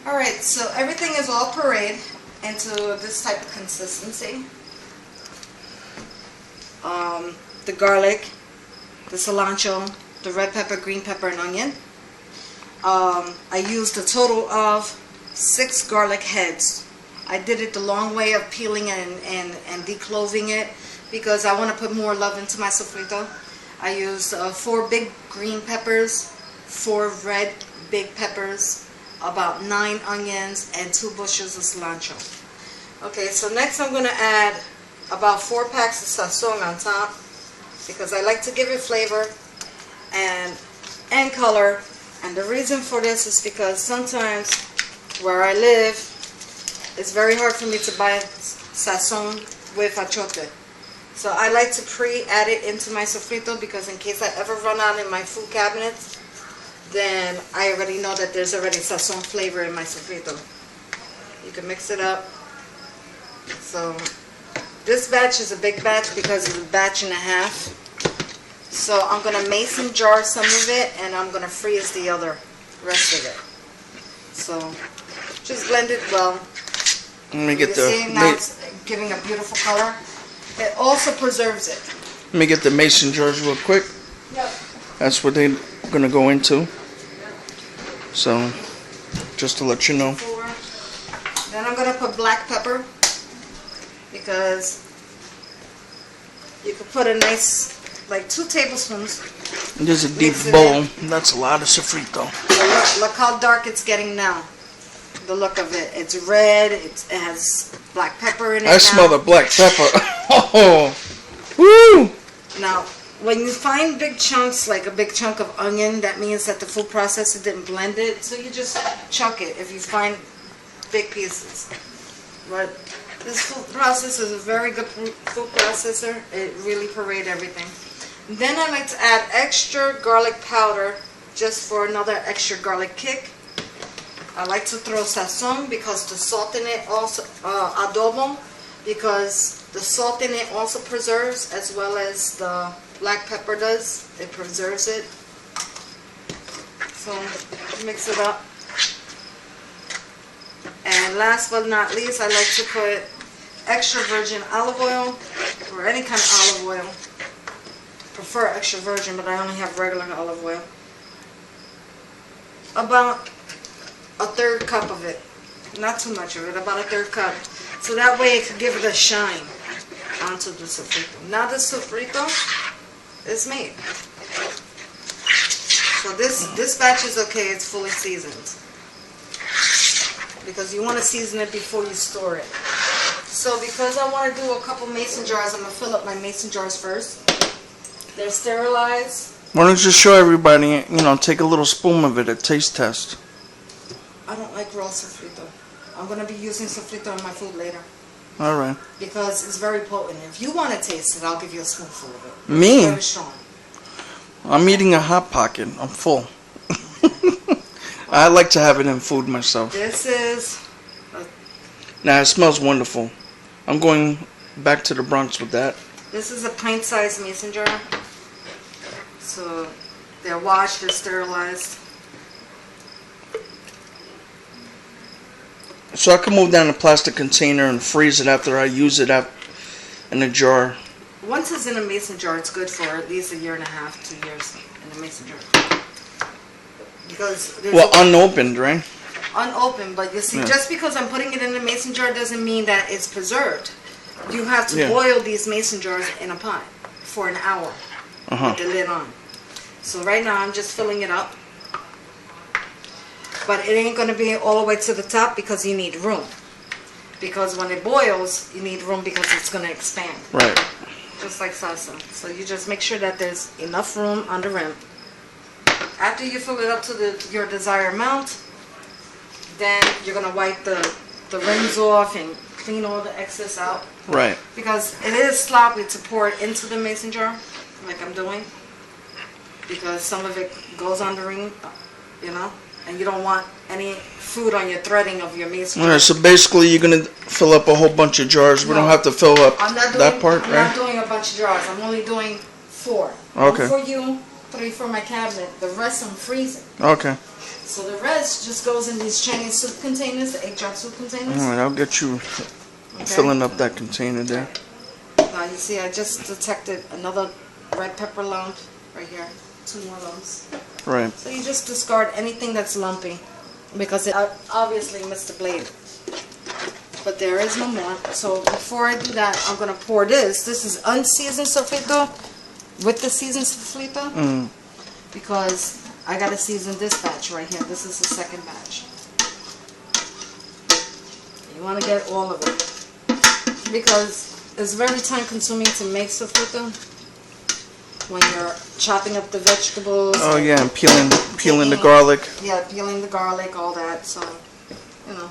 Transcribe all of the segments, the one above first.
Alright, so everything is all pureed into this type of consistency. The garlic, the cilantro, the red pepper, green pepper, and onion. I used a total of 6 garlic heads. I did it the long way of peeling and decloving it because I want to put more love into my sofrito. I used 4 big green peppers, 4 red big peppers, about 9 onions, and 2 bushels of cilantro. Okay, so next I'm going to add about 4 packs of sazon on top because I like to give it flavor and color. And the reason for this is because sometimes where I live, it's very hard for me to buy sazon with achote. So I like to pre-add it into my sofrito because in case I ever run out in my food cabinets, then I already know that there's already sazon flavor in my sofrito. You can mix it up. So this batch is a big batch because it's a batch and a half. So I'm going to mason jar some of it and I'm going to freeze the rest of it. So just blend it well. Let me get now it's giving a beautiful color. It also preserves it. Let me get the mason jars real quick. Yep. That's what they're going to go into. So just to let you know. Then I'm going to put black pepper because you could put a nice, like 2 tablespoons. There's a deep bowl. That's a lot of sofrito. Look how dark it's getting now. The look of it. It's red. It has black pepper in it. I smell the black pepper. Oh, woo! Now, when you find big chunks, like a big chunk of onion, that means that the food processor didn't blend it. So you just chuck it if you find big pieces. But this food processor is a very good food processor. It really pureed everything. Then I like to add extra garlic powder just for another extra garlic kick. I like to throw sazon because the salt in it also, adobo, because the salt in it also preserves as well as the black pepper does. It preserves it. So mix it up. And last but not least, I like to put extra virgin olive oil or any kind of olive oil. Prefer extra virgin, but I only have regular olive oil. About a 1/3 cup of it. Not too much of it, about a 1/3 cup. So that way it could give it a shine onto the sofrito. Now the sofrito is made. So this batch is okay, it's fully seasoned. Because you want to season it before you store it. So because I want to do a couple mason jars, I'm going to fill up my mason jars first. They're sterilized. Why don't you show everybody, take a little spoon of it, a taste test. I don't like raw sofrito. I'm going to be using sofrito in my food later. Alright. Because it's very potent. If you want to taste it, I'll give you a spoonful of it. Me? It's very strong. I'm eating a Hot Pocket. I'm full. I like to have it in food myself. This is... Nah, it smells wonderful. I'm going back to the Bronx with that. This is a pint-sized mason jar. So they're washed, they're sterilized. So I can move down a plastic container and freeze it after I use it in a jar. Once it's in a mason jar, it's good for at least 1.5 years, 2 years in a mason jar. Because unopened, right? Unopened, but you see, just because I'm putting it in a mason jar doesn't mean that it's preserved. You have to boil these mason jars in a pot for an hour with the lid on. So right now I'm just filling it up. But it ain't going to be all the way to the top because you need room. Because when it boils, you need room because it's going to expand. Right. Just like salsa. So you just make sure that there's enough room on the rim. After you fill it up to your desired amount, then you're going to wipe the rims off and clean all the excess out. Right. Because it is sloppy to pour it into the mason jar, like I'm doing. Because some of it goes on the ring, and you don't want any food on your threading of your mason jar. Alright, so basically you're going to fill up a whole bunch of jars. We don't have to fill up that part, right? I'm not doing a bunch of jars. I'm only doing 4. Okay. 1 for you, 3 for my cabinet. The rest I'm freezing. Okay. So the rest just goes in these Chinese soup containers, the 8-jar soup containers. Alright, I'll get you filling up that container there. Now you see I just detected another red pepper lump right here. 2 more lumps. Right. So you just discard anything that's lumpy because it obviously missed the blade. But there is no more. So before I do that, I'm going to pour this. This is unseasoned sofrito with the seasoned sofrito because I got to season this batch right here. This is the second batch. You want to get all of it because it's very time consuming to make sofrito when you're chopping up the vegetables. Oh yeah, and peeling the garlic. Yeah, peeling the garlic, all that. So, you know.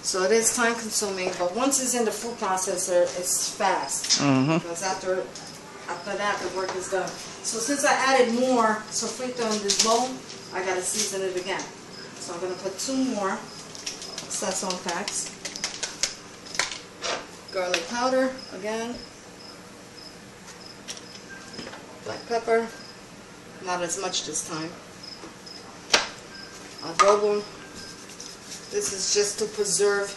So it is time consuming, but once it's in the food processor, it's fast. Because after that, the work is done. So since I added more sofrito in this bowl, I gotta season it again. So I'm gonna put 2 more sazon packs. Garlic powder again. Black pepper, not as much this time. Adobo. This is just to preserve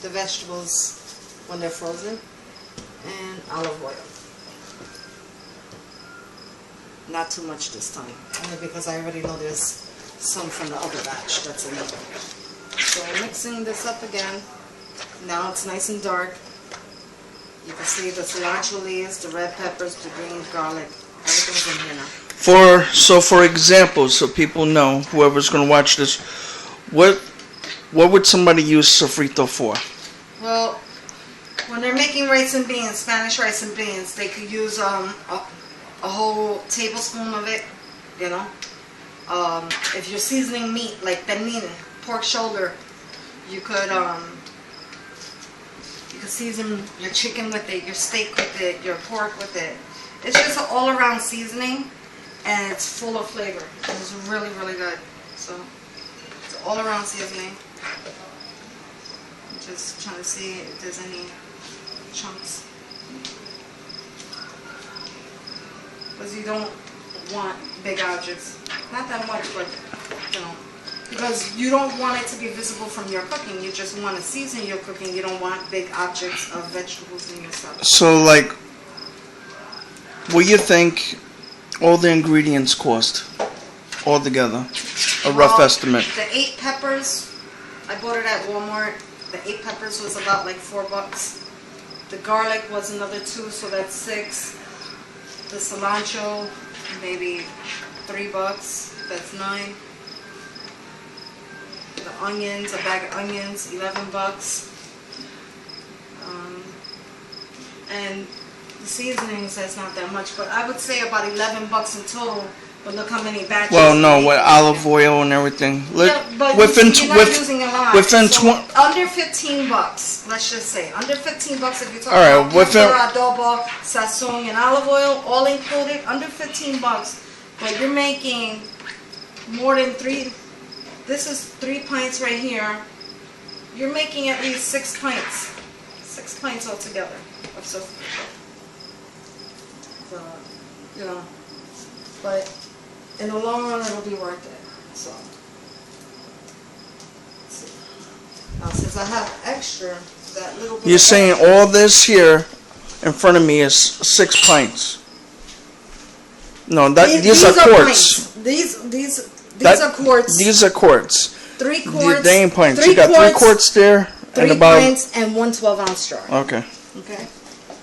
the vegetables when they're frozen. And olive oil. Not too much this time, only because I already know there's some from the other batch that's in there. So I'm mixing this up again. Now it's nice and dark. You can see the cilantro leaves, the red peppers, the green garlic. Everything's in here now. For example, so people know, whoever's going to watch this, what would somebody use sofrito for? Well, when they're making rice and beans, Spanish rice and beans, they could use a whole tablespoon of it, you know. If you're seasoning meat, like pernil, pork shoulder, you could season your chicken with it, your steak with it, your pork with it. It's just an all-around seasoning, and it's full of flavor. It's really, really good. So, it's an all-around seasoning. I'm just trying to see if there's any chunks. Because you don't want big objects. Not that much, but, you know. Because you don't want it to be visible from your cooking. You just want to season your cooking. You don't want big objects of vegetables in your salad. So, like, what do you think all the ingredients cost altogether? A rough estimate. The 8 peppers, I bought it at Walmart. The 8 peppers was about like $4. The garlic was another 2, so that's 6. The cilantro, maybe $3. That's 9. The onions, a bag of onions, $11. And the seasonings, that's not that much, but I would say about $11 in total. But look how many batches. Well, no, with olive oil and everything. Yeah, but you're not using a lot. Within so under $15. Let's just say under $15 if you're talking about adobo, sazon, and olive oil, all included. Under $15, but you're making more than 3. This is 3 pints right here. You're making at least 6 pints. 6 pints altogether of sofrito. So, you know, but in the long run, it'll be worth it. So, let's see. Now, since I have extra, that little bit. You're saying all this here in front of me is 6 pints? No, these are quarts. These are quarts. These are quarts. 3 quarts. They ain't pints. You got 3 quarts there, 3 and about pints and 1 12-ounce jar. Okay. Okay.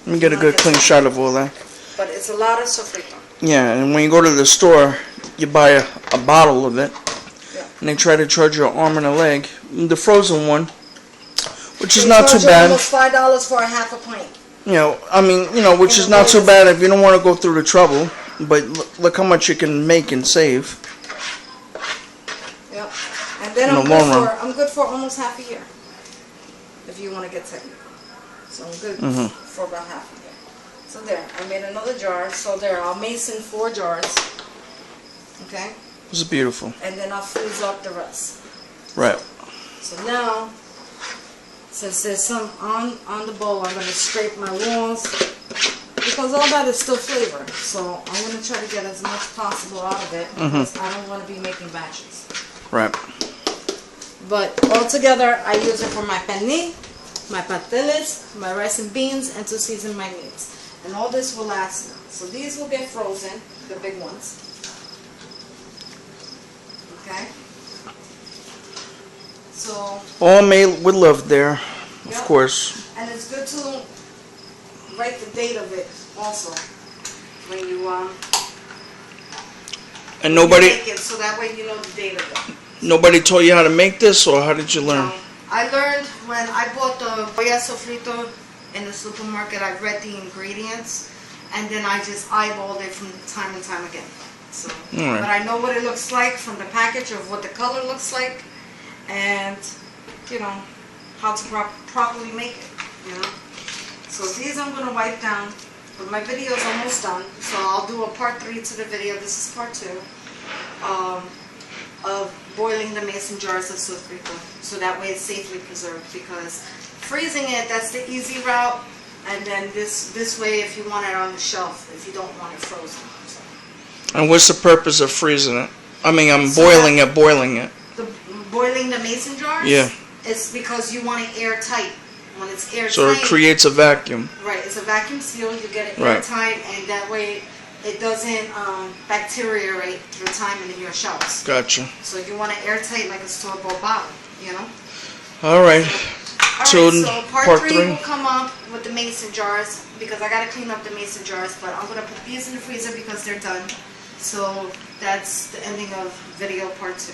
Let me get a good clean shot of all that. But it's a lot of sofrito. Yeah, and when you go to the store, you buy a bottle of it, and they try to charge you an arm and a leg. The frozen one, which is not too bad. Almost $5 for a half a pint. You know, I mean, you know, which is not too bad if you don't want to go through the trouble. But look how much you can make and save. Yep. And then I'm good for almost half a year. If you want to get technical. So I'm good for about half a year. So there, I made another jar. So there, I'll mason 4 jars. Okay? This is beautiful. And then I'll freeze up the rest. Right. So now, since there's some on the bowl, I'm going to scrape my walls. Because all that is still flavor. So I'm going to try to get as much possible out of it. Because I don't want to be making batches. Right. But altogether, I use it for my penne, my pateles, my rice and beans, and to season my meats. And all this will last now. So these will get frozen, the big ones. Okay? So... All made with love there, of Yep. course. And it's good to write the date of it also when you And nobody make it, so that way you know the date of it. nobody taught you how to make this, or how did you learn? I learned when I bought the sofrito in the supermarket. I read the ingredients, and then I just eyeballed it from time and time again. So, Alright. but I know what it looks like from the package of what the color looks like, and you know how to properly make it. You know. So these I'm gonna wipe down. But my video is almost done, so I'll do a part 3 to the video. This is part 2 of boiling the mason jars of sofrito, so that way it's safely preserved. Because freezing it, that's the easy route, and then this way, if you want it on the shelf, if you don't want it frozen. So. And what's the purpose of freezing it? I mean, I'm boiling it. Boiling the mason jars? Yeah. It's because you want it airtight. When it's airtight, So it creates a vacuum. Right, it's a vacuum seal. You get it Right. airtight, and that way it doesn't bacteriate through time in your shelves. Gotcha. So you want it airtight like a store-bought bottle, you know? All right. So part 3 3. will come up with the mason jars, because I got to clean up the mason jars, but I'm going to put these in the freezer because they're done. So that's the ending of video part 2.